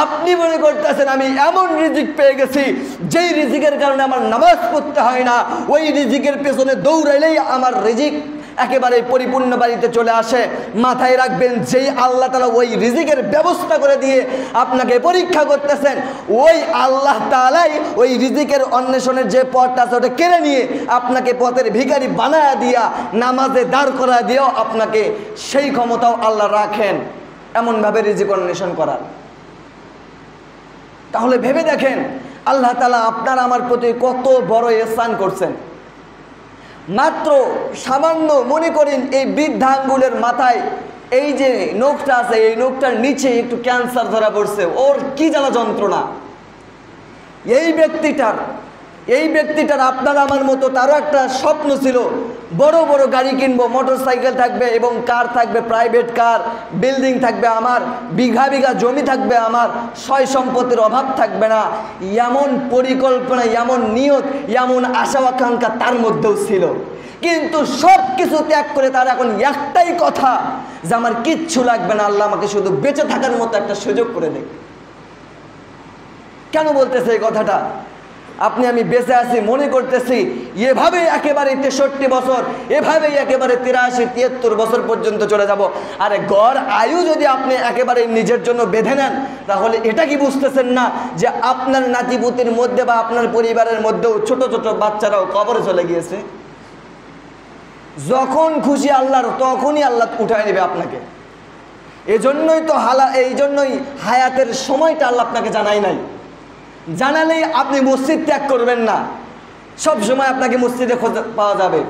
আপনি মনে করতেছেন আমি এমন রিজিক পেয়ে গেছি যেই রিজিকের কারণে আমার নামাজ পড়তে হয় না, ওই রিজিকের পেছনে দৌড়াইলেই আমার রিজিক একেবারে পরিপূর্ণ বাড়িতে চলে আসে। মাথায় রাখবেন, যেই আল্লাহ তাআলা ওই রিজিকের ব্যবস্থা করে দিয়ে আপনাকে পরীক্ষা করতেছেন, ওই আল্লাহ তাআলাই ওই রিজিকের অন্বেষণের যে পথটা আছে ওটা কেড়ে নিয়ে আপনাকে পথের ভিখারি বানায়া দিয়া নামাজে দাঁড় করা দিয়েও আপনাকে সেই ক্ষমতাও আল্লাহ রাখেন এমনভাবে রিজিক অন্বেষণ করার। তাহলে ভেবে দেখেন আল্লাহ তাআলা আপনার আমার প্রতি কত বড় ইহসান করছেন। মাত্র সামান্য মনে করেন এই বৃদ্ধা আঙ্গুলের মাথায় এই যে নখটা আছে, এই নখটার নিচে একটু ক্যান্সার ধরা পড়ছে, ওর কি জ্বালা যন্ত্রণা। এই ব্যক্তিটার আপনার আমার মতো তারও একটা স্বপ্ন ছিল, বড় বড় গাড়ি কিনবো, মোটর সাইকেল থাকবে এবং কার থাকবে, প্রাইভেট কার, বিল্ডিং থাকবে আমার, বিঘা বিঘা জমি থাকবে আমার, সয় সম্পত্তির অভাব থাকবে না। এমন পরিকল্পনা, এমন নিয়ত, এমন আশা আকাঙ্ক্ষা তার মধ্যেও ছিল। কিন্তু সব কিছু ত্যাগ করে তার এখন একটাই কথা যে আমার কিচ্ছু লাগবে না, আল্লাহ আমাকে শুধু বেঁচে থাকার মতো একটা সুযোগ করে দেয়। কেন বলতেছে এই কথাটা? আপনি আমি বেঁচে আছি মনে করতেছি এভাবেই একেবারে 63 বছর, এভাবেই একেবারে 83-73 বছর পর্যন্ত চলে যাব। আরে গড় আয়ু যদি আপনি একেবারে নিজের জন্য বেঁধে নেন, তাহলে এটা কি বুঝতেছেন না যে আপনার নাতিপুতির মধ্যে বা আপনার পরিবারের মধ্যেও ছোট ছোট বাচ্চারাও কবরে চলে গিয়েছে? যখন খুশি আল্লাহর তখনই আল্লাহ উঠায় নেবে আপনাকে। এজন্যই তো এই হায়াতের সময়টা আল্লাহ আপনাকে জানাই নাই। জানালেই আপনি মসজিদ ত্যাগ করবেন না, সব সময় আপনাকে মসজিদে পাওয়া যাবে।